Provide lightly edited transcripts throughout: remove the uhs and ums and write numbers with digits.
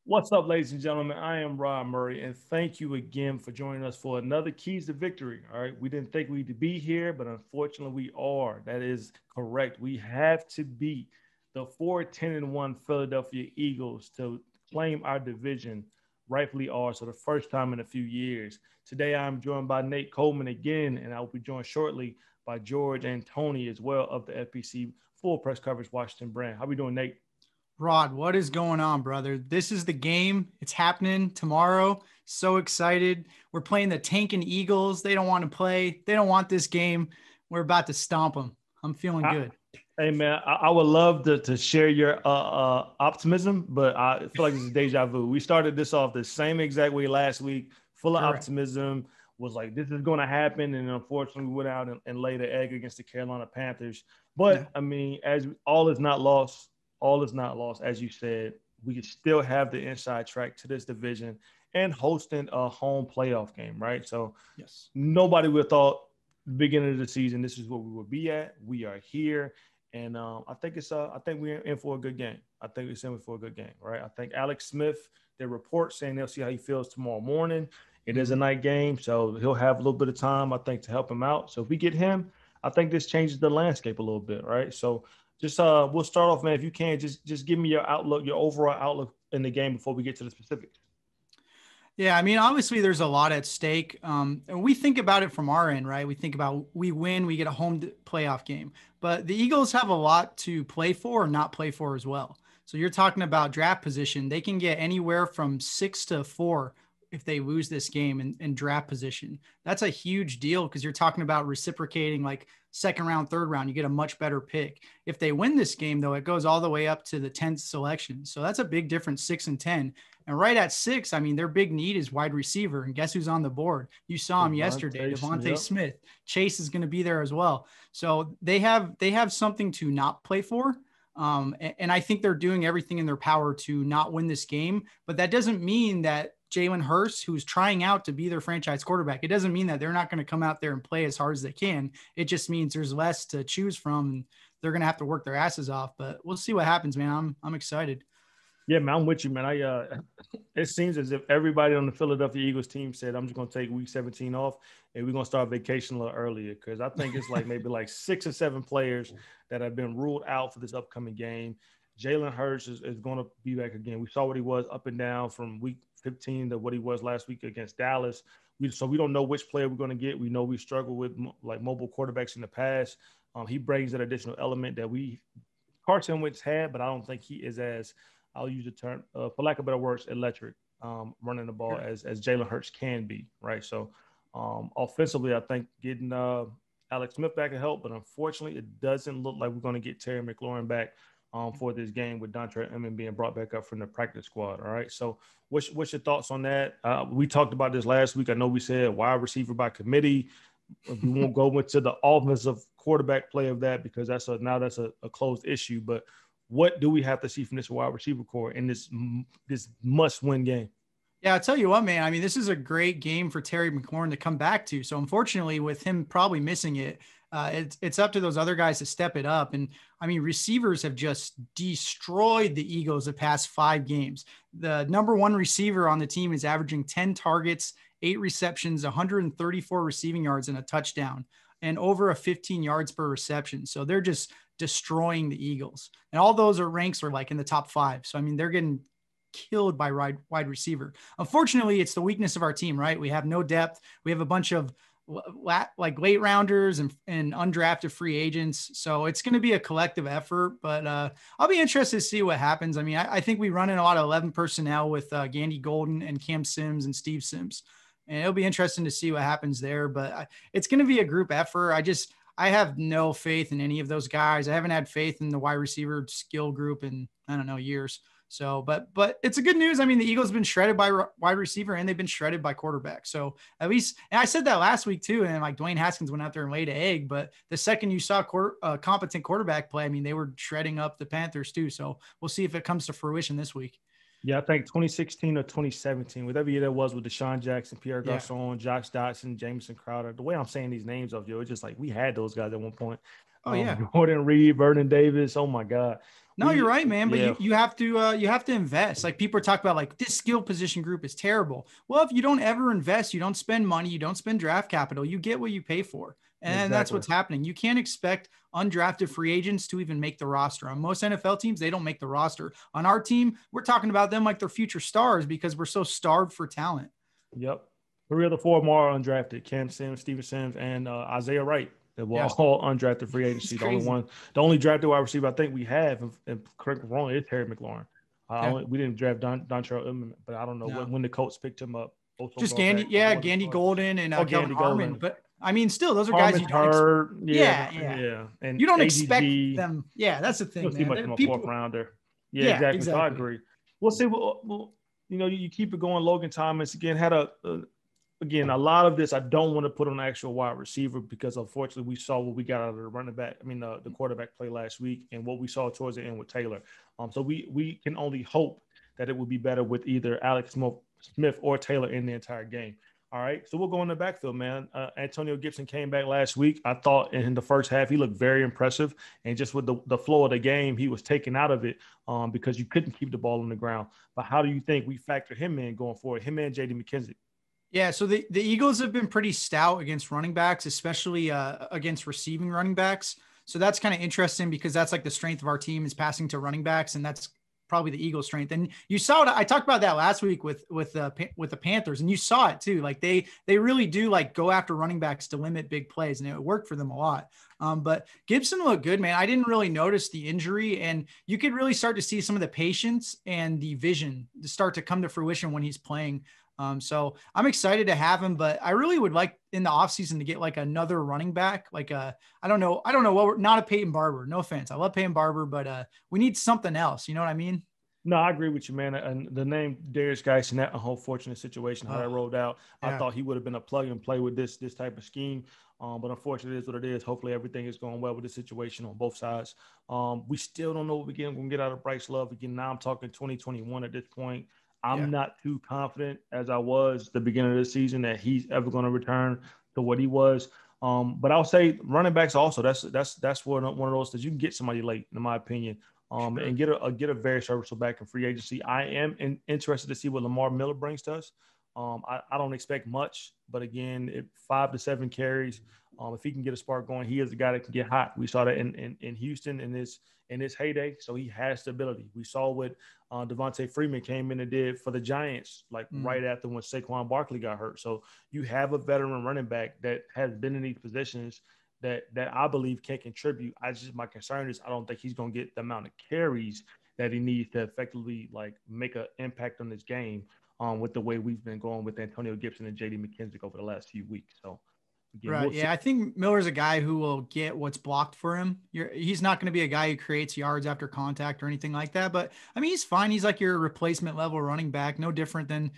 What's up, ladies and gentlemen? I am Rob Murray, and thank you again for joining us for another Keys to Victory. All right, we didn't think we'd be here, but unfortunately, we are. That is correct. We have to beat the 4-10-1 Philadelphia Eagles to claim our division, rightfully ours, for the first time in a few years. Today, I'm joined by Nate Coleman again, and I will be joined shortly by George and Tony as well of the FPC Full Press Coverage Washington brand. How we doing, Nate? Rod, what is going on, brother? This is the game. It's happening tomorrow. So excited. We're playing the tanking Eagles. They don't want to play. They don't want this game. We're about to stomp them. I'm feeling I, good. Hey man, I would love to share your optimism, but I feel like this is deja vu. We started this off the same exact way last week, full of Correct. optimism. Was like this is going to happen, and unfortunately, we went out and laid an egg against the Carolina Panthers. Yeah. But I mean, as all is not lost, all is not lost. As you said, we can still have the inside track to this division and hosting a home playoff game, right? So Yes. nobody would have thought beginning of the season this is where we would be at. We are here, and I think we're in for a good game. I think we're in for a good game, right? I think Alex Smith, their report saying they'll see how he feels tomorrow morning. It is a Mhm. night game, so he'll have a little bit of time, I think, to help him out. So if we get him, I think this changes the landscape a little bit, right? So just we'll start off, man. If you can, just give me your outlook, your overall outlook in the game before we get to the specifics. Yeah, I mean, obviously, there's a lot at stake. And we think about it from our end, right? We think about we win, we get a playoff game. But the Eagles have a lot to play for or not play for as well. So you're talking about draft position. They can get anywhere from 6 to 4 if they lose this game in draft position. That's a huge deal because you're talking about reciprocating like second round, third round. You get a much better pick. If they win this game, though, it goes all the way up to the 10th selection. So that's a big difference, 6 and 10. And right at 6, I mean, their big need is wide receiver. And guess who's on the board? You saw him yesterday, Devontae Yep. Smith. Chase is going to be there as well. So they have something to not play for. And I think they're doing everything in their power to not win this game. But that doesn't mean that Jalen Hurts, who's trying out to be their franchise quarterback, it doesn't mean that they're not going to come out there and play as hard as they can. It just means there's less to choose from. And they're going to have to work their asses off. But we'll see what happens, man. I'm excited. Yeah, man, I'm with you, man. It seems as if everybody on the Philadelphia Eagles team said, "I'm just gonna take Week 17 off, and we're gonna start vacation a little earlier." Because I think it's like maybe like 6 or 7 players that have been ruled out for this upcoming game. Jalen Hurts is going to be back again. We saw what he was up and down from Week 15 to what he was last week against Dallas. So we don't know which player we're going to get. We know we struggled with like mobile quarterbacks in the past. He brings that additional element that we Carson Wentz had, but I don't think he is as I'll use the term for lack of better words, electric running the ball Sure. as Jalen Hurts can be, right? So offensively, I think getting Alex Smith back can help, but unfortunately, it doesn't look like we're going to get Terry McLaurin back for this game with Dontre Emmett being brought back up from the practice squad. All right, so what's your thoughts on that? We talked about this last week. I know we said wide receiver by committee. We won't go into the offensive quarterback play of that because that's a closed issue. But what do we have to see from this wide receiver core in this must win game? Yeah, I'll tell you what, man. I mean, this is a great game for Terry McLaurin to come back to. So, unfortunately, with him probably missing it, it's up to those other guys to step it up. And I mean, receivers have just destroyed the Eagles the past 5 games. The number one receiver on the team is averaging 10 targets, 8 receptions, 134 receiving yards, and a touchdown, and over a 15 yards per reception. So they're just destroying the Eagles. And all those ranks are like in the top 5. So, I mean, they're getting killed by wide receiver. Unfortunately, it's the weakness of our team, right? We have no depth. We have a bunch of like late rounders and undrafted free agents. So it's going to be a collective effort, but I'll be interested to see what happens. I mean, I think we run in a lot of 11 personnel with Gandy Golden and Cam Sims and Steve Sims. And it'll be interesting to see what happens there, but it's going to be a group effort. I have no faith in any of those guys. I haven't had faith in the wide receiver skill group in, I don't know, years. So, but it's a good news. I mean, the Eagles have been shredded by wide receiver and they've been shredded by quarterback. So at least, and I said that last week too. And like Dwayne Haskins went out there and laid an egg, but the second you saw competent quarterback play, I mean, they were shredding up the Panthers too. So we'll see if it comes to fruition this week. Yeah, I think 2016 or 2017, whatever year that was with Deshaun Jackson, Pierre Yeah. Garcon, Josh Dotson, Jameson Crowder. The way I'm saying these names of you, it's just like we had those guys at one point. Oh yeah. Jordan Reed, Vernon Davis. Oh my God. No, you're right, man. But Yeah. you have to invest. Like people are talking about like this skill position group is terrible. Well, if you don't ever invest, you don't spend money, you don't spend draft capital, you get what you pay for. And that's Exactly. what's happening. You can't expect undrafted free agents to even make the roster. On most NFL teams, they don't make the roster. On our team, we're talking about them like they're future stars because we're so starved for talent. Yep. 3 of the 4 more are undrafted. Cam Sims, Steven Sims, and Isaiah Wright. They were Yeah. all undrafted free It's agency. crazy. The only drafted wide receiver I think we have, and correct me if I'm wrong, is Terry McLaurin. Yeah. We didn't draft Dontrell Inman, but I don't know No. when the Colts picked him up. Both Just overall Gandy, back. yeah, Gandy Golden and Kelvin Gandy Harmon. Golden. But I mean, still, those are guys Harmon's you don't hurt. yeah. And You don't expect AGG. them. Yeah, that's the You thing, don't see man. much from a People, 4th rounder. Yeah, yeah, exactly. So I exactly. agree. We'll see. You keep it going. Logan Thomas again had again, a lot of this I don't want to put on an actual wide receiver because unfortunately we saw what we got out of the running back. I mean, the quarterback play last week and what we saw towards the end with Taylor. So we can only hope that it will be better with either Alex Smith or Taylor in the entire game. All right, so we'll go in the backfield, man. Antonio Gibson came back last week. I thought in the first half he looked very impressive, and just with the flow of the game, he was taken out of it because you couldn't keep the ball on the ground. But how do you think we factor him in going forward? Him and J.D. McKenzie. Yeah, so the Eagles have been pretty stout against running backs, especially against receiving running backs. So that's kind of interesting because that's like the strength of our team is passing to running backs, and that's probably the Eagles' strength. And you saw it. I talked about that last week with the Panthers, and you saw it too. Like they really do like go after running backs to limit big plays, and it worked for them a lot. But Gibson looked good, man. I didn't really notice the injury, and you could really start to see some of the patience and the vision to start to come to fruition when he's playing. So I'm excited to have him, but I really would like in the offseason to get like another running back, like I don't know what we're not a Peyton Barber. No offense. I love Peyton Barber, but we need something else. You know what I mean? No, I agree with you, man. And the name Darius Geis in that whole fortunate situation, how that rolled out, I Yeah. thought he would have been a plug and play with this type of scheme. But unfortunately, it is what it is. Hopefully, everything is going well with the situation on both sides. We still don't know what we're going to get out of Bryce Love. Again, now I'm talking 2021 at this point. I'm not too confident as I was the beginning of the season that he's ever going to return to what he was. But I'll say running backs also. That's one of those that you can get somebody late, in my opinion. And get a very serviceable back in free agency. I am interested to see what Lamar Miller brings to us. I don't expect much, but again, 5 to 7 carries. If he can get a spark going, he is a guy that can get hot. We saw that in Houston in his heyday, so he has the ability. We saw what Devontae Freeman came in and did for the Giants, right after when Saquon Barkley got hurt. So you have a veteran running back that has been in these positions that I believe can contribute. My concern is I don't think he's going to get the amount of carries that he needs to effectively make an impact on this game with the way we've been going with Antonio Gibson and J.D. McKenzie over the last few weeks. So again, Right. Yeah. I think Miller's a guy who will get what's blocked for him. He's not going to be a guy who creates yards after contact or anything like that. But I mean, he's fine. He's like your replacement level running back, no different than,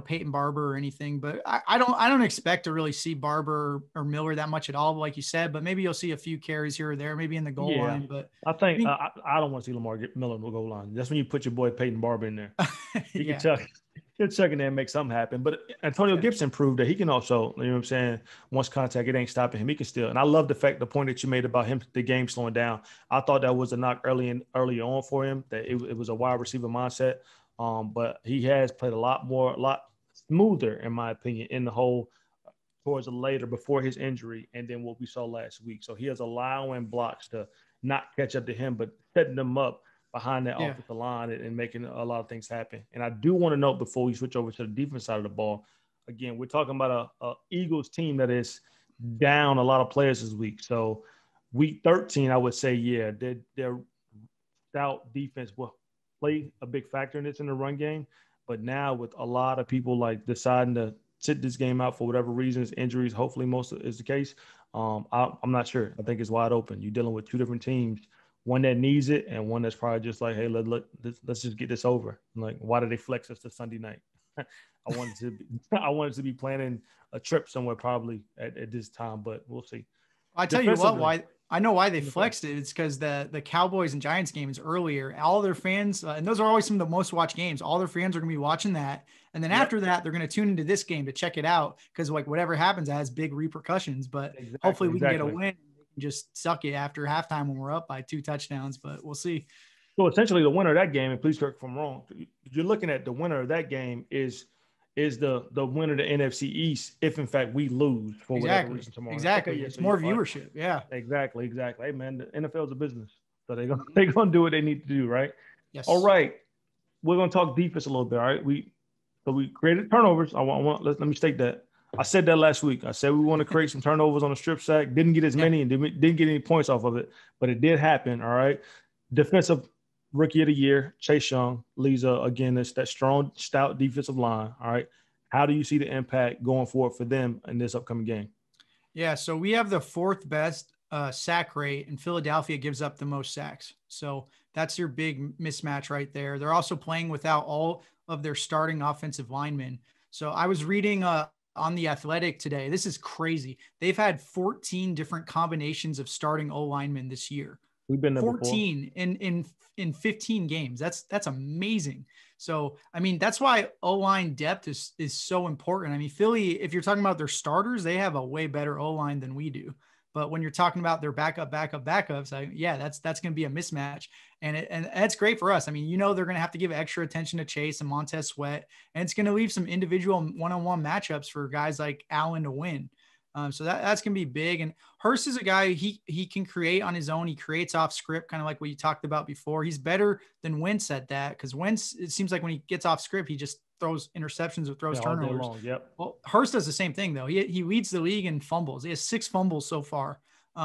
Peyton Barber or anything. But I don't expect to really see Barber or Miller that much at all, like you said. But maybe you'll see a few carries here or there, maybe in the goal line. But I think I don't want to see Lamar Miller in the goal line. That's when you put your boy Peyton Barber in there. He can chuck. He'll chuck in there and make something happen. But Antonio Gibson proved that he can also, you know what I'm saying, once contact, it ain't stopping him. He can still. And I love the point that you made about him, the game slowing down. I thought that was a knock early on for him, that it was a wide receiver mindset. But he has played a lot smoother, in my opinion, in the whole towards the later before his injury and then what we saw last week. So he is allowing blocks to not catch up to him, but setting them up behind that offensive line and making a lot of things happen. And I do want to note before we switch over to the defense side of the ball, again, we're talking about a Eagles team that is down a lot of players this week. So week 13, I would say, their stout defense will play a big factor in this in the run game. But now with a lot of people deciding to sit this game out for whatever reasons, injuries, hopefully most is the case. I'm not sure. I think it's wide open. You're dealing with two different teams, one that needs it and one that's probably just like, hey, let's just get this over. Why did they flex us to Sunday night? I wanted to be planning a trip somewhere probably at this time, but we'll see. I tell you what, I know why they flexed it. It's because the Cowboys and Giants game is earlier. All their fans, and those are always some of the most watched games. All their fans are going to be watching that. And then after that, they're going to tune into this game to check it out. Cause whatever happens, it has big repercussions, but hopefully we can get a win and just suck it after halftime when we're up by 2 touchdowns, but we'll see. So essentially, the winner of that game, and please correct if I'm wrong, you're looking at the winner of that game is the winner of the NFC East if in fact we lose for whatever Exactly. reason tomorrow. Okay, Exactly. yeah, It's so you more all right. viewership. Yeah. Exactly, exactly. Hey man, the NFL is a business, so they're gonna do what they need to do, right? All Yes. right, we're gonna talk defense a little bit. All right, we created turnovers. Let me state that. I said that last week. I said we want to create some turnovers on the strip sack. Didn't get as Yeah. many and didn't get any points off of it, but it did happen. All right. Defensive rookie of the year, Chase Young, leads again that strong, stout defensive line. All right. How do you see the impact going forward for them in this upcoming game? Yeah. So we have the fourth best sack rate, and Philadelphia gives up the most sacks. So that's your big mismatch right there. They're also playing without all of their starting offensive linemen. So I was reading on the Athletic today. This is crazy. They've had 14 different combinations of starting O linemen this year. We've been there before. 14 in 15 games. That's amazing. So, I mean, that's why O-line depth is so important. I mean, Philly, if you're talking about their starters, they have a way better O-line than we do. But when you're talking about their backups, yeah, that's going to be a mismatch. And that's great for us. I mean, they're going to have to give extra attention to Chase and Montez Sweat, and it's going to leave some individual one-on-one matchups for guys like Allen to win. So that's going to be big. And Hurst is a guy, he can create on his own. He creates off script, kind of like what you talked about before. He's better than Wentz at that, because Wentz, it seems like when he gets off script, he just throws interceptions or throws turnovers. Yep. Well, Hurst does the same thing, though. He leads the league in fumbles. He has 6 fumbles so far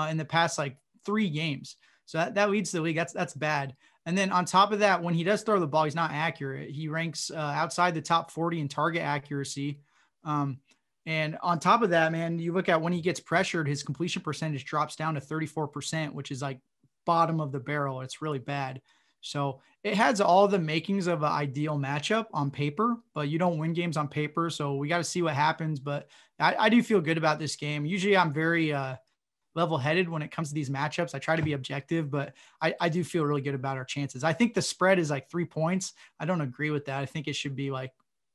in the past, 3 games. So that leads the league. That's bad. And then on top of that, when he does throw the ball, he's not accurate. He ranks outside the top 40 in target accuracy. And on top of that, man, you look at when he gets pressured, his completion percentage drops down to 34%, which is bottom of the barrel. It's really bad. So it has all the makings of an ideal matchup on paper, but you don't win games on paper. So we got to see what happens. But I do feel good about this game. Usually I'm very level-headed when it comes to these matchups. I try to be objective, but I do feel really good about our chances. I think the spread is 3 points. I don't agree with that. I think it should be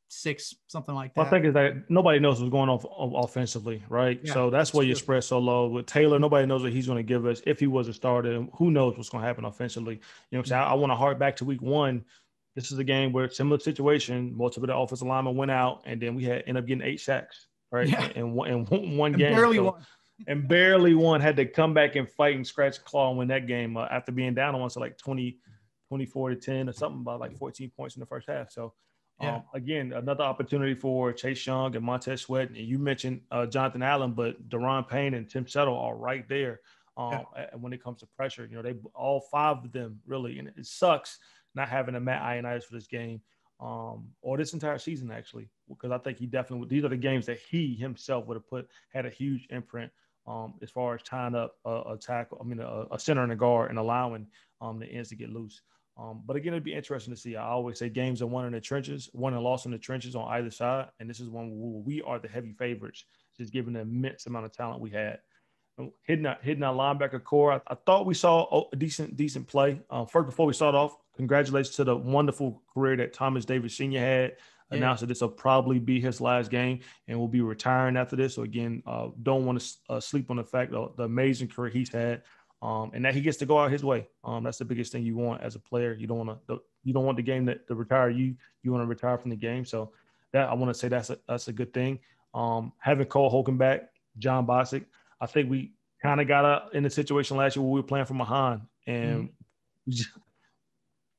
6, something like that. I think is that nobody knows what's going on offensively, right? Yeah, so that's why your spread so low. With Taylor, nobody knows what he's going to give us if he was a starter. Who knows what's going to happen offensively? You know what I'm saying? I want to hark back to week 1. This is a game where similar situation, most of the offensive linemen went out, and then we ended up getting 8 sacks, right? Yeah. In one game. Barely won. And barely won, had to come back and fight and scratch and claw and win that game after being down on 24-10 or something, about 14 points in the first half. So, yeah. Again, another opportunity for Chase Young and Montez Sweat. And you mentioned Jonathan Allen, but Daron Payne and Tim Settle are right there when it comes to pressure. They all 5 of them really, and it sucks not having a Matt Ioannidis for this game or this entire season, actually, because I think he definitely – these are the games that he himself would have had a huge imprint as far as tying up a center and a guard and allowing the ends to get loose. But again, it'd be interesting to see. I always say games are won in the trenches, won and lost in the trenches on either side. And this is one where we are the heavy favorites, just given the immense amount of talent we had. Hitting our linebacker core, I thought we saw a decent play. First, before we start off, congratulations to the wonderful career that Thomas Davis Sr. had. Yeah. Announced that this will probably be his last game and will be retiring after this. So again, don't want to sleep on the fact of the amazing career he's had. And that he gets to go out his way. That's the biggest thing you want as a player. You don't want the game to retire you. You want to retire from the game. So that I want to say that's a good thing. Having Cole Holcomb back, John Bostic, I think we kind of got in a situation last year where we were playing from behind, and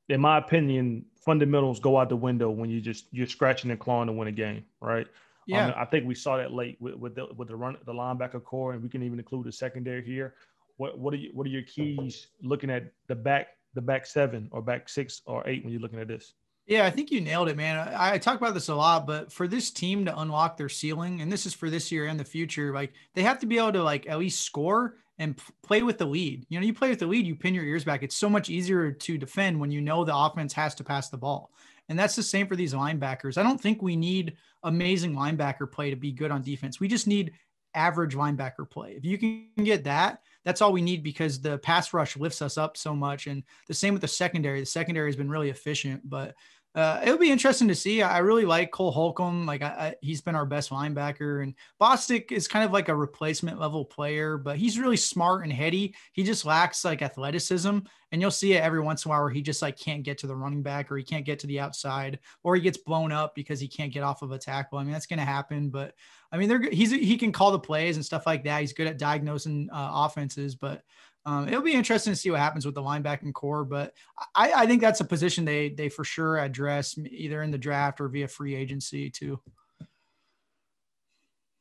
in my opinion, fundamentals go out the window when you're scratching and clawing to win a game, right? Yeah, I think we saw that late with the linebacker core, and we can even include the secondary here. What are your keys looking at the back 7 or back 6 or 8 when you're looking at this? Yeah, I think you nailed it, man. I talk about this a lot, but for this team to unlock their ceiling, and this is for this year and the future, they have to be able to at least score and play with the lead. You play with the lead, you pin your ears back. It's so much easier to defend when the offense has to pass the ball. And that's the same for these linebackers. I don't think we need amazing linebacker play to be good on defense. We just need average linebacker play. If you can get that, that's all we need, because the pass rush lifts us up so much. And the same with the secondary. The secondary has been really efficient, but It'll be interesting to see. I really like Cole Holcomb. Like he's been our best linebacker, and Bostic is kind of like a replacement level player, but he's really smart and heady. He just lacks like athleticism, and you'll see it every once in a while where he just like can't get to the running back, or he can't get to the outside, or he gets blown up because he can't get off of a tackle. I mean, that's going to happen, but I mean, he can call the plays and stuff like that. He's good at diagnosing offenses, but it'll be interesting to see what happens with the linebacking core, but I think that's a position they for sure address either in the draft or via free agency too.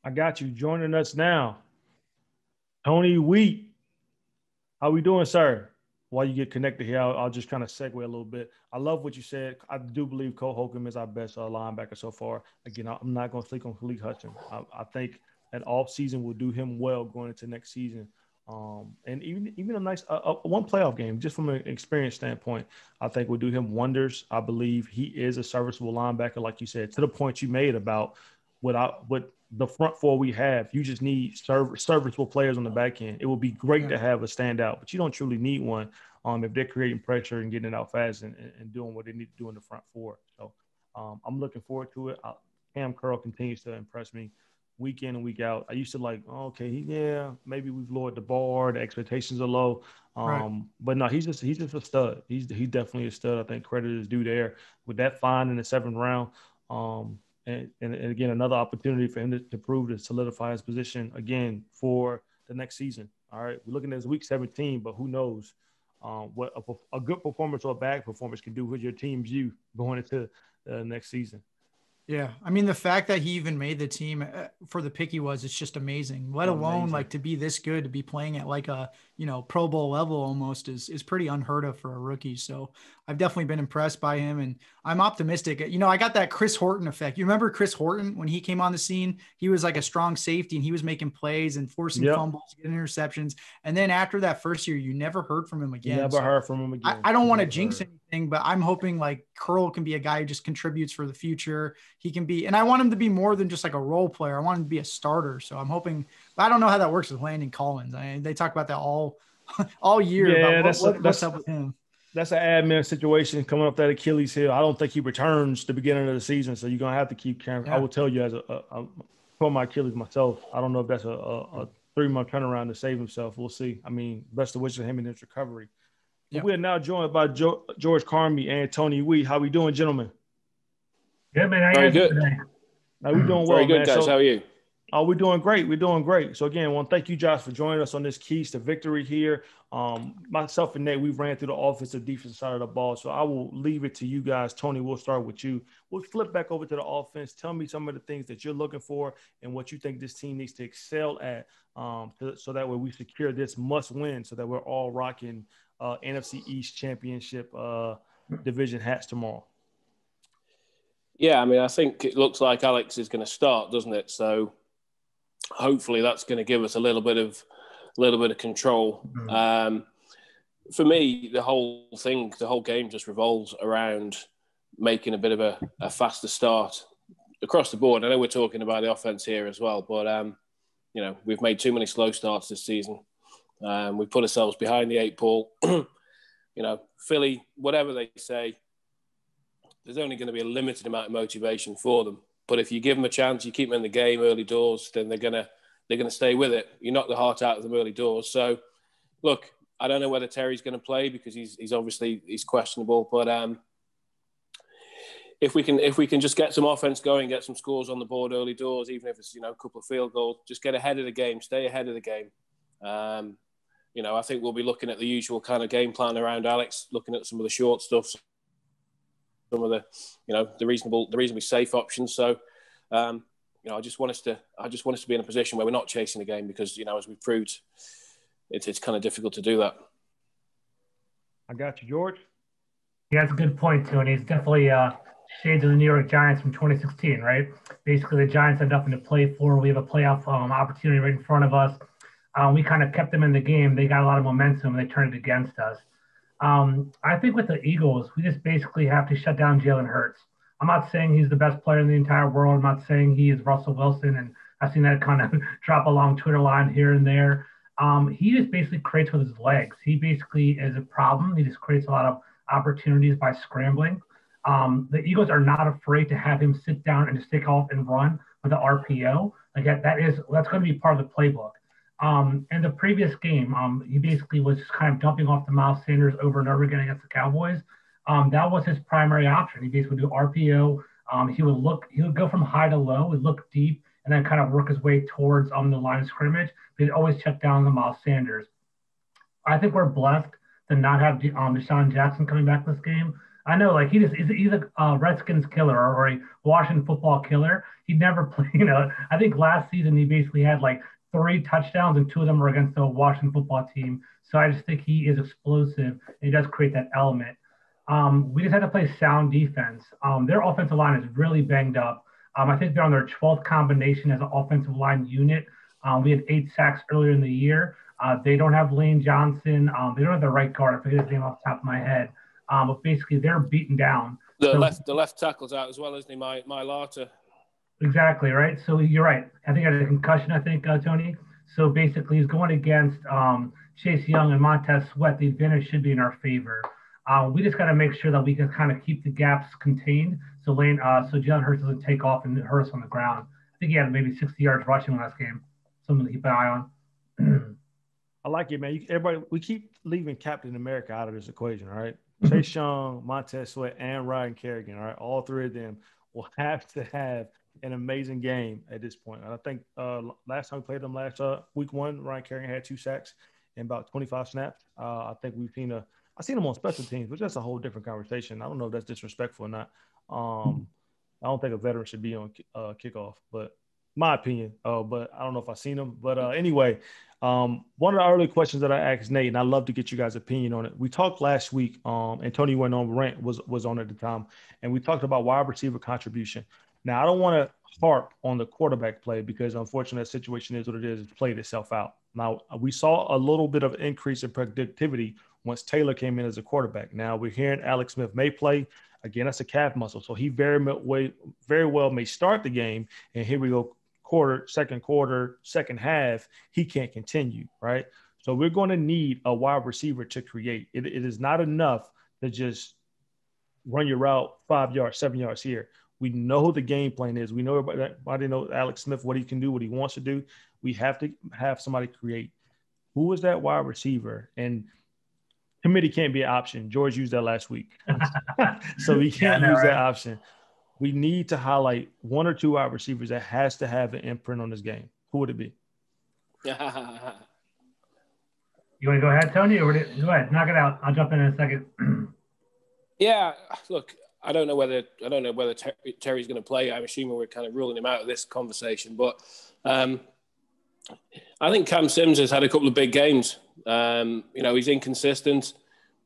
I got you. Joining us now, Tony Wheat. How we doing, sir? While you get connected here, I'll just kind of segue a little bit. I love what you said. I do believe Cole Holcomb is our best linebacker so far. Again, I'm not going to sleep on Khalid Hudson. I think an off season will do him well going into next season. And even a nice one playoff game, just from an experience standpoint, I think will do him wonders. I believe he is a serviceable linebacker, like you said, to the point you made about what the front four we have. You just need serviceable players on the back end. It would be great to have a standout, but you don't truly need one if they're creating pressure and getting it out fast and doing what they need to do in the front four. So I'm looking forward to it. Cam Curl continues to impress me week in and week out. I used to like, maybe we've lowered the bar, the expectations are low. Right. But no, he's just a stud. He definitely a stud. I think credit is due there with that find in the 7th round. And again, another opportunity for him to prove to solidify his position again for the next season. All right, we're looking at week 17, but who knows what a good performance or a bad performance can do with your team's youth going into next season. Yeah. I mean, the fact that he even made the team for the pick he was, it's just amazing. Let alone like to be this good, to be playing at like a, Pro Bowl level almost is pretty unheard of for a rookie. So I've definitely been impressed by him, and I'm optimistic. I got that Chris Horton effect. You remember Chris Horton when he came on the scene? He was like a strong safety and he was making plays and forcing fumbles, getting interceptions. And then after that first year, you never heard from him again. Never heard from him again. I don't want to jinx anything, but I'm hoping like Curl can be a guy who just contributes for the future. He can be, and I want him to be more than just like a role player. I want him to be a starter. So I'm hoping, but I don't know how that works with Landon Collins. They talk about that all year. Yeah, about what's up with him. That's an admin situation coming up that Achilles heel. I don't think he returns the beginning of the season, so you're gonna have to keep carrying. Yeah. I will tell you, as I tore my Achilles myself, I don't know if that's a 3-month turnaround to save himself. We'll see. I mean, best of wishes to him in his recovery. Yeah. We are now joined by George Carmi and Tony Wee. How we doing, gentlemen? Good, man. Very good. How we doing well, Very good, man. guys. How are you? Oh, we're doing great. We're doing great. So again, I want to thank you, Josh, for joining us on this Keys to Victory here. Myself and Nate, we've ran through the offensive defensive side of the ball. So I will leave it to you guys. Tony, we'll start with you. We'll flip back over to the offense. Tell me some of the things that you're looking for and what you think this team needs to excel at, so that way we secure this must win, so that we're all rocking NFC East Championship division hats tomorrow. Yeah, I mean, I think it looks like Alex is going to start, doesn't it? So hopefully that's going to give us a little bit of control. Mm-hmm. For me, the whole game just revolves around making a bit of a faster start across the board. I know we're talking about the offense here as well, but we've made too many slow starts this season. We put ourselves behind the 8 ball. Philly, whatever they say, there's only going to be a limited amount of motivation for them. But if you give them a chance, you keep them in the game early doors, then they're gonna stay with it. You knock the heart out of them early doors. So, look, I don't know whether Terry's going to play because he's obviously questionable. But if we can just get some offense going, get some scores on the board early doors, even if it's a couple of field goals, just get ahead of the game, stay ahead of the game. I think we'll be looking at the usual kind of game plan around Alex, looking at some of the short stuff, some of the the reasonably safe options. So I just want us to be in a position where we're not chasing the game, because as we've proved, it's kind of difficult to do that. I got you, George. Yeah, that's a good point too, and he's definitely shades of the New York Giants from 2016, right? Basically, the Giants had nothing to play for. We have a playoff opportunity right in front of us. We kind of kept them in the game. They got a lot of momentum. They turned it against us. I think with the Eagles, we just basically have to shut down Jalen Hurts. I'm not saying he's the best player in the entire world. I'm not saying he is Russell Wilson, and I've seen that kind of drop along Twitter line here and there. He just basically creates with his legs. He basically is a problem. He just creates a lot of opportunities by scrambling. The Eagles are not afraid to have him sit down and just take off and run with the RPO. Like that's going to be part of the playbook. In the previous game, he basically was just kind of dumping off to Miles Sanders over and over again against the Cowboys. That was his primary option. He basically would do RPO. He would go from high to low, would look deep, and then kind of work his way towards the line of scrimmage. But he'd always check down the Miles Sanders. I think we're blessed to not have Deshaun Jackson coming back this game. I know, like he's a Redskins killer or a Washington football killer. He never played. I think last season he basically had like 3 touchdowns and 2 of them were against the Washington football team. So I just think he is explosive and he does create that element. We just had to play sound defense. Their offensive line is really banged up. I think they're on their 12th combination as an offensive line unit. We had 8 sacks earlier in the year. They don't have Lane Johnson. They don't have the right guard. I forget his name off the top of my head. But basically, they're beaten down. The left tackle's out as well, isn't he, my Lata? Exactly, right? So you're right. I think he had a concussion, Tony. So basically, he's going against Chase Young and Montez Sweat. The advantage should be in our favor. We just got to make sure that we can kind of keep the gaps contained so Jalen Hurts doesn't take off and hurt us on the ground. I think he had maybe 60 yards rushing last game. Something to keep an eye on. I like it, man. We keep leaving Captain America out of this equation, all right? Chase Young, Montez Sweat, and Ryan Kerrigan, all right? All 3 of them will have to have an amazing game at this point. And I think last time we played them week 1, Ryan Kerrigan had 2 sacks and about 25 snaps. I think I've seen him on special teams, but that's a whole different conversation. I don't know if that's disrespectful or not. I don't think a veteran should be on kickoff, but my opinion. But I don't know if I've seen him. But anyway, one of the early questions that I asked Nate, and I'd love to get you guys' opinion on it. We talked last week, and Tony went on rant was on at the time, and we talked about wide receiver contribution. Now, I don't want to harp on the quarterback play because unfortunately that situation is what it is. It's played itself out. Now, we saw a little bit of increase in productivity once Taylor came in as a quarterback. Now, we're hearing Alex Smith may play. Again, that's a calf muscle. So he very well may start the game, and here we go, second quarter, second half, he can't continue, right? So we're going to need a wide receiver to create. It is not enough to just run your route 5 yards, 7 yards here. We know who the game plan is. We know everybody knows Alex Smith, what he can do, what he wants to do. We have to have somebody create. Who is that wide receiver? And committee can't be an option. George used that last week. So we can't use that option. We need to highlight 1 or 2 wide receivers that has to have an imprint on this game. Who would it be? You want to go ahead, Tony? Or go ahead, knock it out. I'll jump in a second. Yeah, look, I don't know whether Terry's going to play. I'm assuming we're kind of ruling him out of this conversation. But I think Cam Sims has had a couple of big games. He's inconsistent.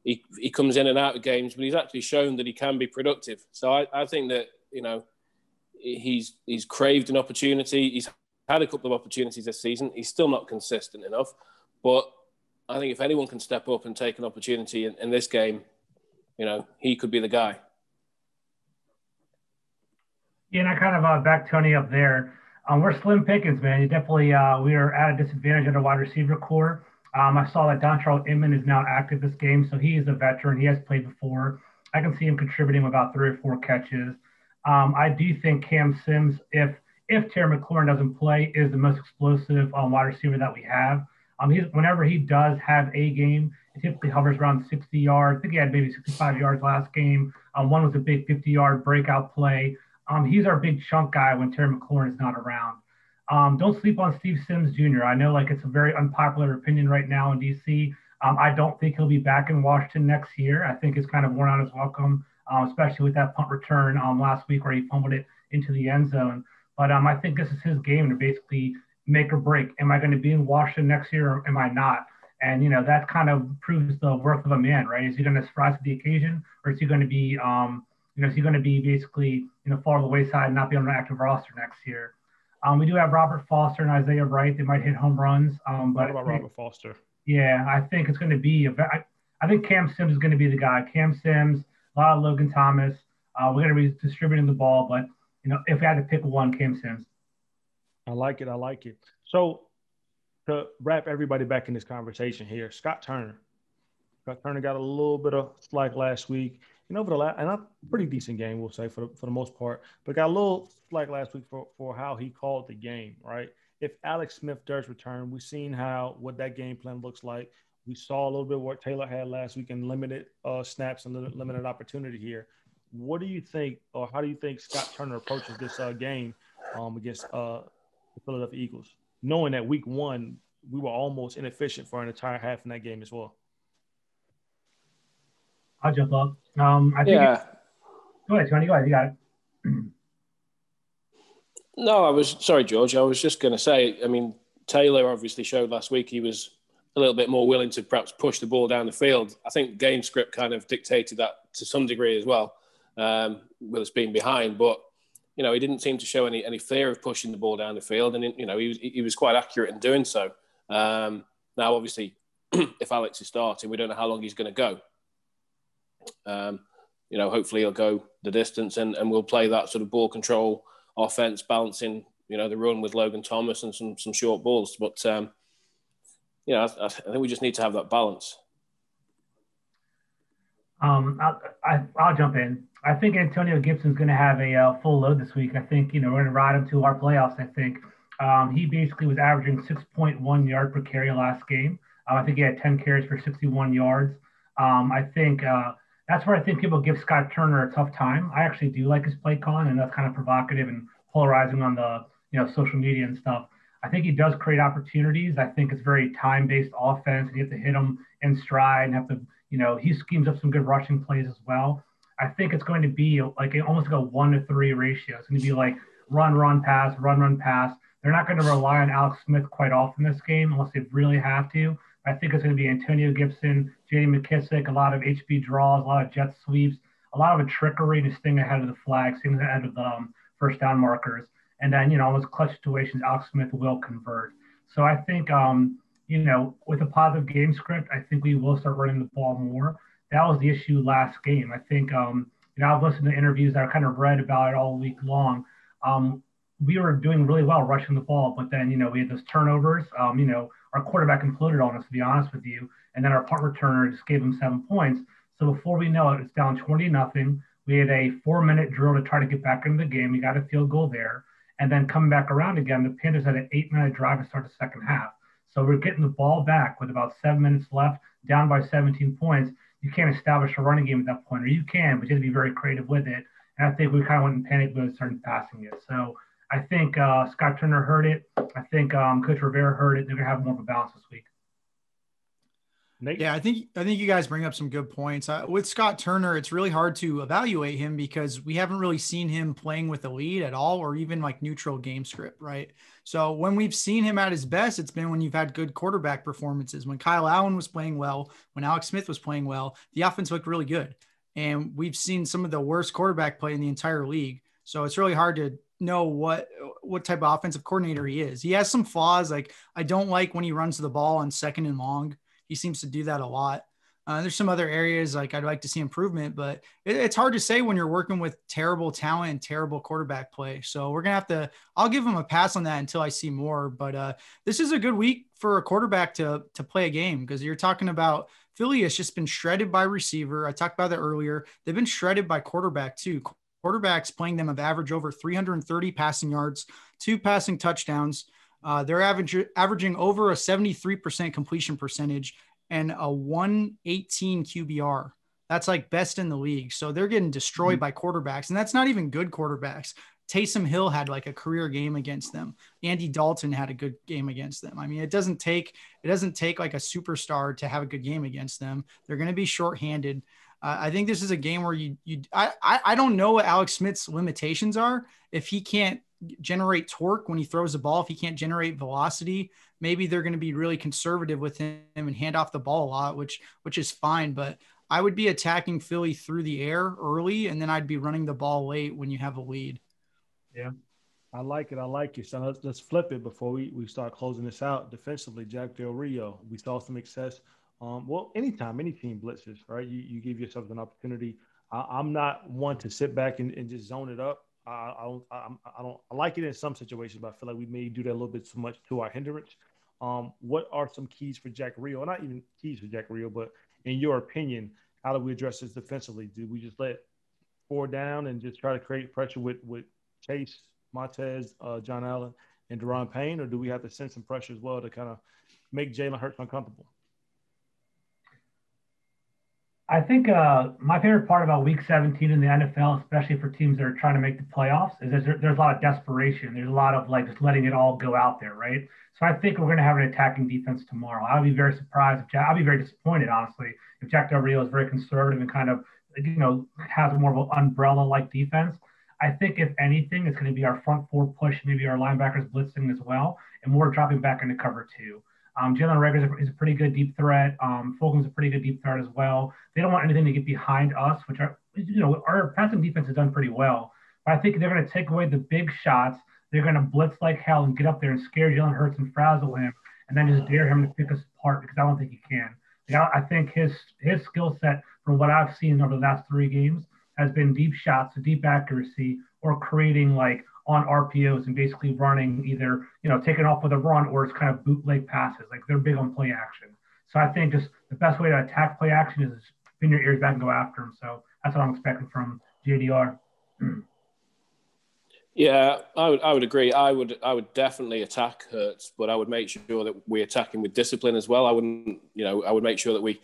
He comes in and out of games, but he's actually shown that he can be productive. So I think that, he's craved an opportunity. He's had a couple of opportunities this season. He's still not consistent enough. But I think if anyone can step up and take an opportunity in this game, he could be the guy. Yeah, and I kind of back Tony up there. We're slim pickings, man. You definitely we are at a disadvantage at our wide receiver core. I saw that Dontrell Inman is now active this game, so he is a veteran. He has played before. I can see him contributing about 3 or 4 catches. I do think Cam Sims, if Terry McLaurin doesn't play, is the most explosive wide receiver that we have. Whenever he does have a game, it typically hovers around 60 yards. I think he had maybe 65 yards last game. One was a big 50-yard breakout play. He's our big chunk guy when Terry McLaurin is not around. Don't sleep on Steve Sims Jr. I know it's a very unpopular opinion right now in DC. I don't think he'll be back in Washington next year. I think it's kind of worn out his welcome, especially with that punt return last week where he fumbled it into the end zone. But I think this is his game to basically make or break. Am I going to be in Washington next year or am I not? And, that kind of proves the worth of a man, right? Is he going to rise to the occasion or is he going to be, basically, fall to the wayside and not be on an active roster next year? We do have Robert Foster and Isaiah Wright. They might hit home runs. What about Robert Foster? Yeah, I think it's going to be I think Cam Sims is going to be the guy. Cam Sims, a lot of Logan Thomas. We're going to be distributing the ball, but if we had to pick one, Cam Sims. I like it. So to wrap everybody back in this conversation here, Scott Turner got a little bit of slack last week. over the last, and a pretty decent game, we'll say for the most part, but got a little slack last week for how he called the game, right? If Alex Smith does return, we've seen what that game plan looks like. We saw a little bit what Taylor had last week in limited snaps and limited opportunity here. What do you think, or how do you think Scott Turner approaches this game against the Philadelphia Eagles, knowing that week one we were almost inefficient for an entire half in that game as well? I'll jump up. I think. Yeah. Go ahead, Tony. Go ahead. You got it. No, sorry, George. I was just going to say, I mean, Taylor obviously showed last week he was a little bit more willing to perhaps push the ball down the field. I think game script kind of dictated that to some degree as well, with us being behind. But, he didn't seem to show any fear of pushing the ball down the field. And, he was quite accurate in doing so. Now, obviously, if Alex is starting, we don't know how long he's going to go. Hopefully he'll go the distance and we'll play that sort of ball control offense, balancing, the run with Logan Thomas and some short balls. But, I think we just need to have that balance. I'll jump in. I think Antonio Gibson's going to have a full load this week. I think, we're going to ride him to our playoffs. I think he basically was averaging 6.1 yard per carry last game. I think he had 10 carries for 61 yards. I think that's where I think people give Scott Turner a tough time. I actually do like his play calling, and that's kind of provocative and polarizing on the social media and stuff. I think he does create opportunities. I think it's very time-based offense, and you have to hit him in stride and have to, he schemes up some good rushing plays as well. I think it's going to be like almost like a 1-to-3 ratio. It's going to be like run, pass, run, pass. They're not going to rely on Alex Smith quite often this game unless they really have to. I think it's going to be Antonio Gibson, J.D. McKissick, a lot of HB draws, a lot of jet sweeps, a lot of a trickery to sting ahead of the flag, sting ahead of the first down markers. And then, almost clutch situations, Alex Smith will convert. So I think, with a positive game script, I think we will start running the ball more. That was the issue last game. I think, I've listened to interviews that I kind of read about it all week long. We were doing really well rushing the ball, but then, we had those turnovers. Our quarterback imploded on us, to be honest with you. And then our punt returner just gave him 7 points. So before we know it, it's down 20-0. We had a 4-minute drill to try to get back into the game. We got a field goal there. And then coming back around again, the Panthers had an 8-minute drive to start the second half. So we're getting the ball back with about 7 minutes left, down by 17 points. You can't establish a running game at that point, or you can, but you have to be very creative with it. And I think we kind of went in panic mode and started passing it. So I think Scott Turner heard it. I think Coach Rivera heard it. They're going to have more of a balance this week. Nate? Yeah, I think you guys bring up some good points. With Scott Turner, it's really hard to evaluate him because we haven't really seen him playing with a lead at all, or even like neutral game script, right? So when we've seen him at his best, it's been when you've had good quarterback performances. When Kyle Allen was playing well, when Alex Smith was playing well, the offense looked really good. And we've seen some of the worst quarterback play in the entire league. So it's really hard to know what type of offensive coordinator he is. He has some flaws. Like, I don't like when he runs the ball on 2nd and long. He seems to do that a lot. There's some other areas like I'd like to see improvement, but it's hard to say when you're working with terrible talent and terrible quarterback play. So we're going to I'll give him a pass on that until I see more, but this is a good week for a quarterback to play a game, because you're talking about Philly has just been shredded by receiver. I talked about that earlier. They've been shredded by quarterback too. Quarterbacks playing them have averaged over 330 passing yards, 2 passing touchdowns. They're averaging over a 73% completion percentage and a 118 QBR. That's like best in the league. So they're getting destroyed by quarterbacks, and that's not even good quarterbacks. Taysom Hill had like a career game against them. Andy Dalton had a good game against them. I mean, it doesn't take like a superstar to have a good game against them. They're going to be shorthanded. I think this is a game where I don't know what Alex Smith's limitations are. If he can't generate torque when he throws the ball, if he can't generate velocity, maybe they're going to be really conservative with him and hand off the ball a lot, which is fine. But I would be attacking Philly through the air early, and then I'd be running the ball late when you have a lead. Yeah, I like it. So let's flip it before we start closing this out. Defensively, Jack Del Rio, we saw some success. Anytime any team blitzes, right? You give yourself an opportunity. I'm not one to sit back and just zone it up. I like it in some situations, but I feel like we may do that a little bit too much to our hindrance. What are some keys for Jack Rio? Not even keys for Jack Rio, but in your opinion, how do we address this defensively? Do we just let 4 down and just try to create pressure with Chase, Montez, John Allen, and Deron Payne, or do we have to send some pressure as well to kind of make Jalen Hurts uncomfortable? I think my favorite part about Week 17 in the NFL, especially for teams that are trying to make the playoffs, is there's a lot of desperation. There's a lot of like just letting it all go out there, right? So I think we're going to have an attacking defense tomorrow. I'll be very surprised. I'll be very disappointed, honestly, if Jack Del Rio is very conservative and kind of, has more of an umbrella-like defense. I think if anything, it's going to be our front 4 push, maybe our linebackers blitzing as well, and more dropping back into cover 2. Jalen Reagor is a pretty good deep threat. Fulgham's a pretty good deep threat as well. They don't want anything to get behind us, which are, our passing defense has done pretty well. But I think they're going to take away the big shots. They're going to blitz like hell and get up there and scare Jalen Hurts and frazzle him, and then just dare him to pick us apart, because I don't think he can. I think his skill set, from what I've seen over the last 3 games, has been deep shots, deep accuracy, or creating like on RPOs and basically running either, taking off with a run or it's kind of bootleg passes. Like they're big on play action. So I think just the best way to attack play action is pin your ears back and go after him. So that's what I'm expecting from JDR. Yeah, I would agree. I would definitely attack Hurts, but I would make sure that we attack him with discipline as well. I would make sure that we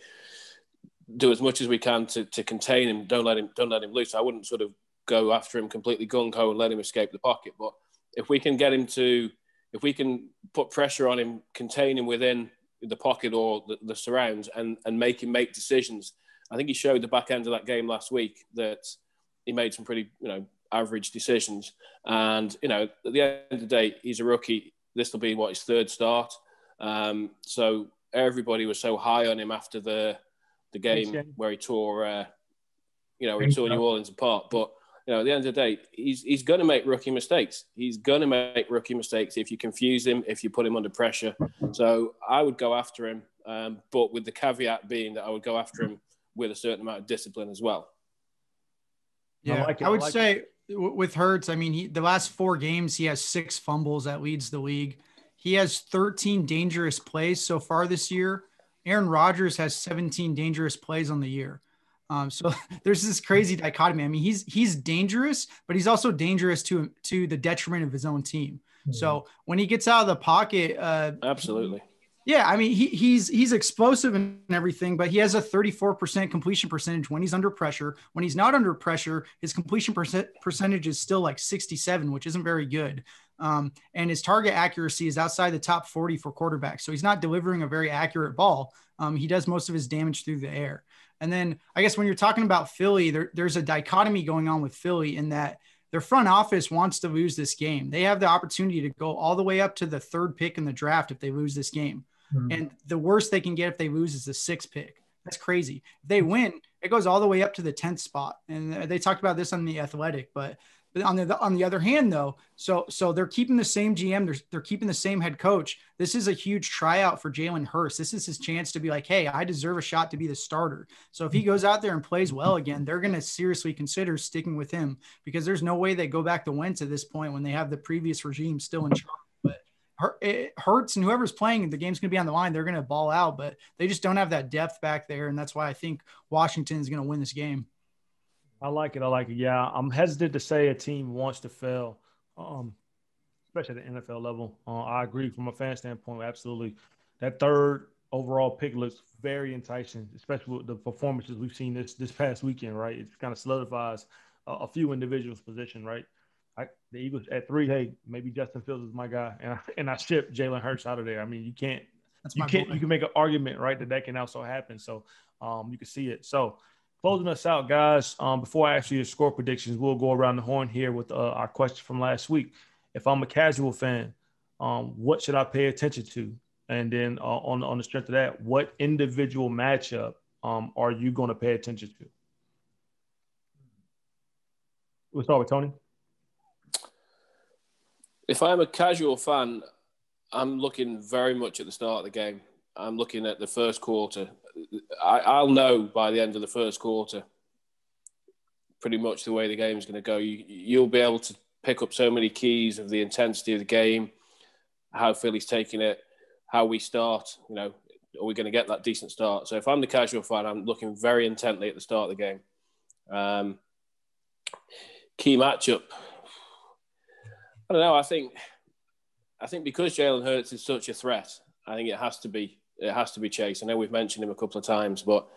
do as much as we can to contain him. Don't let him loose. I wouldn't sort of go after him completely gung-ho and let him escape the pocket. But if we can put pressure on him, contain him within the pocket or the surrounds and make him make decisions. I think he showed the back end of that game last week that he made some pretty, average decisions. And, at the end of the day, he's a rookie. This will be his 3rd start. So everybody was so high on him after the game where he tore, New Orleans apart. But, at the end of the day, he's going to make rookie mistakes. He's going to make rookie mistakes if you confuse him, if you put him under pressure. So I would go after him, but with the caveat being that I would go after him with a certain amount of discipline as well. Yeah, I would say with Hurts, the last 4 games, he has 6 fumbles. That leads the league. He has 13 dangerous plays so far this year. Aaron Rodgers has 17 dangerous plays on the year. So there's this crazy dichotomy. He's dangerous, but he's also dangerous to the detriment of his own team. Mm-hmm. So when he gets out of the pocket, absolutely. He's explosive and everything, but he has a 34% completion percentage when he's under pressure. When he's not under pressure, his completion percentage is still like 67, which isn't very good. And his target accuracy is outside the top 40 for quarterbacks. So he's not delivering a very accurate ball. He does most of his damage through the air. And then I guess when you're talking about Philly, there's a dichotomy going on with Philly in that their front office wants to lose this game. They have the opportunity to go all the way up to the 3rd pick in the draft if they lose this game. Mm-hmm. And the worst they can get if they lose is the 6th pick. That's crazy. If they win, it goes all the way up to the 10th spot. And they talked about this on The Athletic, but on the other hand, though, so they're keeping the same GM, they're keeping the same head coach. This is a huge tryout for Jalen Hurts. This is his chance to be like, hey, I deserve a shot to be the starter. So if he goes out there and plays well again, they're going to seriously consider sticking with him, because there's no way they go back to Wentz at this point when they have the previous regime still in charge. But it hurts, and whoever's playing, the game's going to be on the line. They're going to ball out, but they just don't have that depth back there, and that's why I think Washington is going to win this game. I like it. Yeah, I'm hesitant to say a team wants to fail, especially at the NFL level. I agree from a fan standpoint, absolutely. That 3rd overall pick looks very enticing, especially with the performances we've seen this past weekend, right? It kind of solidifies a few individuals' position, right? The Eagles at 3, hey, maybe Justin Fields is my guy, and I ship Jalen Hurts out of there. You can make an argument, right, that can also happen. So you can see it. So closing us out, guys, before I ask you your score predictions, we'll go around the horn here with our question from last week. If I'm a casual fan, what should I pay attention to? And then on the strength of that, what individual matchup are you going to pay attention to? We'll start with Tony. If I'm a casual fan, I'm looking very much at the start of the game. I'm looking at the first quarter. I'll know by the end of the first quarter pretty much the way the game's going to go. You'll be able to pick up so many keys of the intensity of the game, how Philly's taking it, how we start. are we going to get that decent start? So if I'm the casual fan, I'm looking very intently at the start of the game. Key matchup. I don't know. I think because Jalen Hurts is such a threat, I think it has to be Chase. I know we've mentioned him a couple of times, but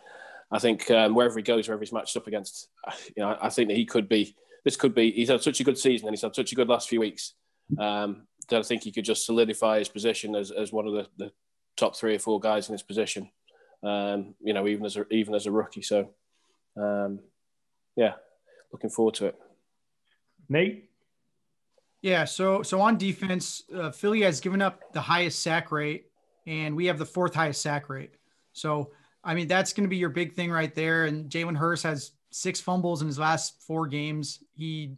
I think wherever he goes, wherever he's matched up against, I think that he's had such a good season and he's had such a good last few weeks that I think he could just solidify his position as one of the top 3 or 4 guys in his position, even as a rookie. So, looking forward to it. Nate? Yeah, so on defense, Philly has given up the highest sack rate, and we have the 4th highest sack rate. So, I mean, that's going to be your big thing right there. And Jalen Hurts has 6 fumbles in his last 4 games. He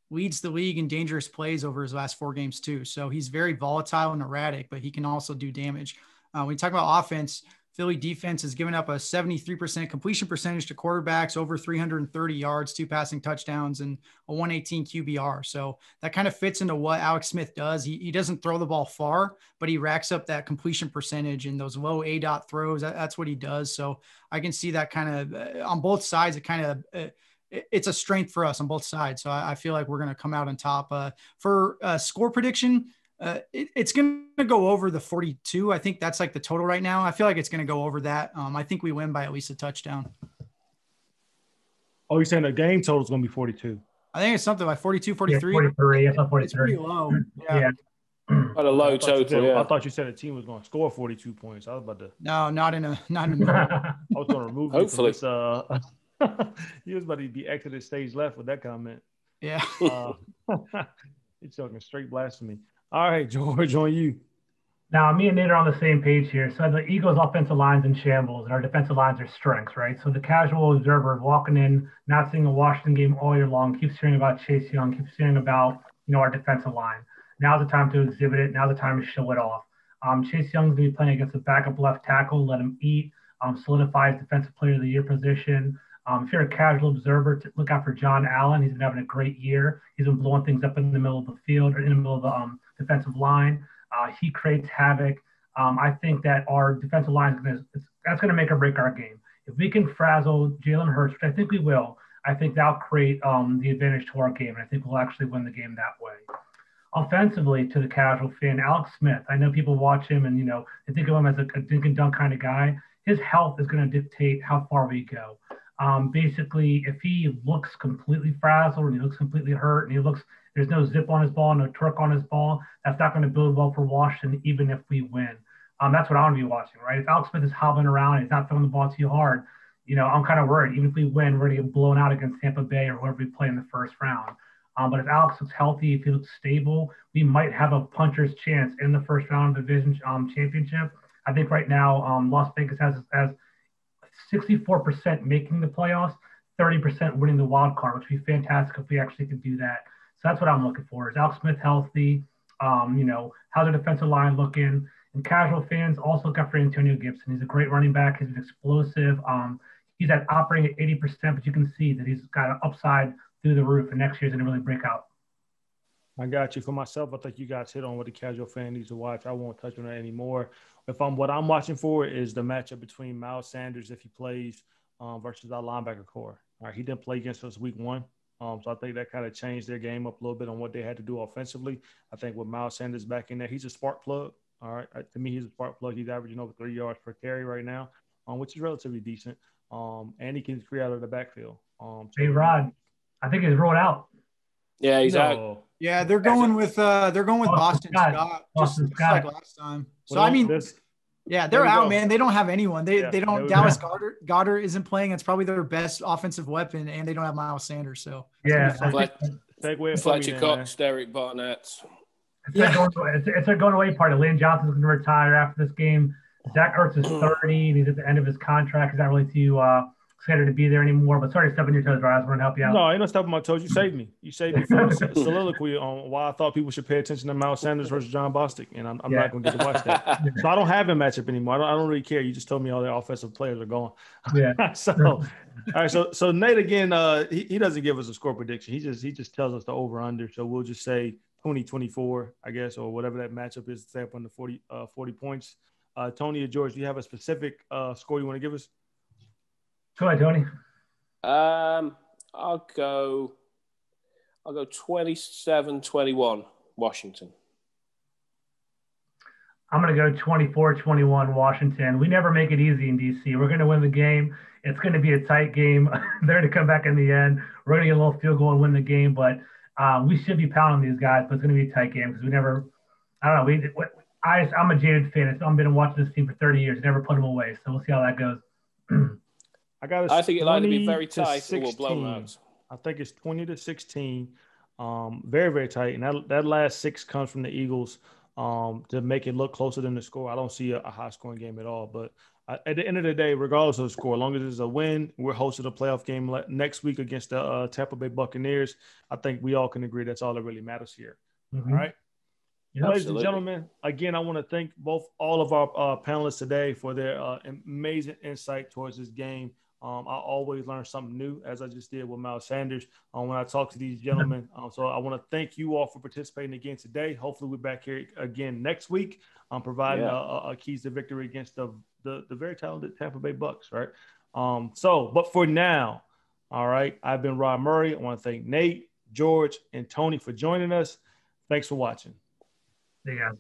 leads the league in dangerous plays over his last 4 games too. So he's very volatile and erratic, but he can also do damage. When you talk about offense, Philly defense has given up a 73% completion percentage to quarterbacks, over 330 yards, 2 passing touchdowns, and a 118 QBR. So that kind of fits into what Alex Smith does. He doesn't throw the ball far, but he racks up that completion percentage and those low ADOT throws. That's what he does. So I can see that kind of on both sides. It's a strength for us on both sides. So I feel like we're going to come out on top. For score prediction, it's going to go over the 42. I think that's like the total right now. I feel like it's going to go over that. I think we win by at least a touchdown. Oh, you're saying the game total is going to be 42? I think it's something like 42, 43. 43. It's 43. It's pretty low. Yeah. At a low total. I thought you said the team was going to score 42 points. I was about to. No, not in a. I was going to remove Hopefully. You from this, he was about to be exited stage left with that comment. Yeah. He's talking straight blasphemy. All right, George, on you. Now, me and Nate are on the same page here. So the Eagles' offensive line's in shambles, and our defensive lines are strengths, right? So the casual observer walking in, not seeing a Washington game all year long, keeps hearing about Chase Young, keeps hearing about our defensive line. Now's the time to exhibit it. Now's the time to show it off. Chase Young's going to be playing against a backup left tackle. Let him eat. Solidify his defensive player of the year position. If you're a casual observer, look out for John Allen. He's been having a great year. He's been blowing things up in the middle of the field or in the middle of the defensive line. He creates havoc. I think that our defensive line that's going to make or break our game. If we can frazzle Jalen Hurts, which I think we will, I think that'll create the advantage to our game, and I think we'll actually win the game that way. Offensively, to the casual fan, Alex Smith, I know people watch him and they think of him as a dink and dunk kind of guy. His health is going to dictate how far we go. Basically, if he looks completely frazzled and he looks completely hurt and there's no zip on his ball, no torque on his ball, that's not going to build well for Washington, even if we win. That's what I want to be watching, right? If Alex Smith is hobbling around and he's not throwing the ball too hard, I'm kind of worried. Even if we win, we're going to get blown out against Tampa Bay or whoever we play in the first round. But if Alex looks healthy, if he looks stable, we might have a puncher's chance in the first round of the division championship. I think right now Las Vegas has 64% making the playoffs, 30% winning the wild card, which would be fantastic if we actually could do that. So that's what I'm looking for. Is Alex Smith healthy? How's the defensive line looking? And casual fans also look out for Antonio Gibson. He's a great running back. He's explosive. He's operating at 80%, but you can see that he's got an upside through the roof, and next year's going to really break out. I got you. For myself, I think you guys hit on what the casual fan needs to watch. I won't touch on that anymore. What I'm watching for is the matchup between Miles Sanders, if he plays, versus our linebacker core. All right, he didn't play against us week 1. So I think that kind of changed their game up a little bit on what they had to do offensively. I think with Miles Sanders back in there, he's a spark plug. All right, to me, he's a spark plug. He's averaging over 3 yards per carry right now, which is relatively decent. And he can create out of the backfield. Hey, Rod, I think he's rolled out. Yeah, he's out. Yeah, they're going with Boston Scott, just like last time. So I mean, they're out, man. They don't have anyone. They don't. Dallas Goedert isn't playing. It's probably their best offensive weapon, and they don't have Miles Sanders. So Fletcher Cox, Derek Barnett. It's a going away party. Lane Johnson's going to retire after this game. Zach Ertz is 30. And he's at the end of his contract. He's not really too excited to be there anymore. But sorry to step on your toes, Ryan. I was going to help you out. No, I ain't no step on my toes. You saved me. You saved me from a soliloquy on why I thought people should pay attention to Miles Sanders versus John Bostic, and I'm not going to get to watch that. So I don't have a matchup anymore. I don't really care. You just told me all the offensive players are gone. Yeah. So all right. So Nate again. He doesn't give us a score prediction. He just tells us the over under. So we'll just say 20-24, I guess, or whatever that matchup is. Say up under 40 points. Tony or George, do you have a specific score you want to give us? Go ahead, Tony. I'll go 27-21 Washington. I'm going to go 24-21 Washington. We never make it easy in DC. We're going to win the game. It's going to be a tight game. They're going to come back in the end. We're going to get a little field goal and win the game, but we should be pounding these guys, but it's going to be a tight game because we never – I don't know. I'm a jaded fan. I've been watching this team for 30 years. Never put them away, so we'll see how that goes. I think it'll either be very tight or we'll blow them out. I think it's 20-16. Very, very tight. And that last 6 comes from the Eagles to make it look closer than the score. I don't see a high-scoring game at all. But at the end of the day, regardless of the score, as long as it's a win, we're hosting a playoff game next week against the Tampa Bay Buccaneers. I think we all can agree that's all that really matters here. Mm-hmm. All right? Yeah, ladies and gentlemen, again, I want to thank all of our panelists today for their amazing insight towards this game. I always learn something new, as I just did with Miles Sanders when I talk to these gentlemen. So I want to thank you all for participating again today. Hopefully we're back here again next week, providing a keys to victory against the very talented Tampa Bay Bucks, right? But for now, all right, I've been Rob Murray. I want to thank Nate, George, and Tony for joining us. Thanks for watching. Yeah.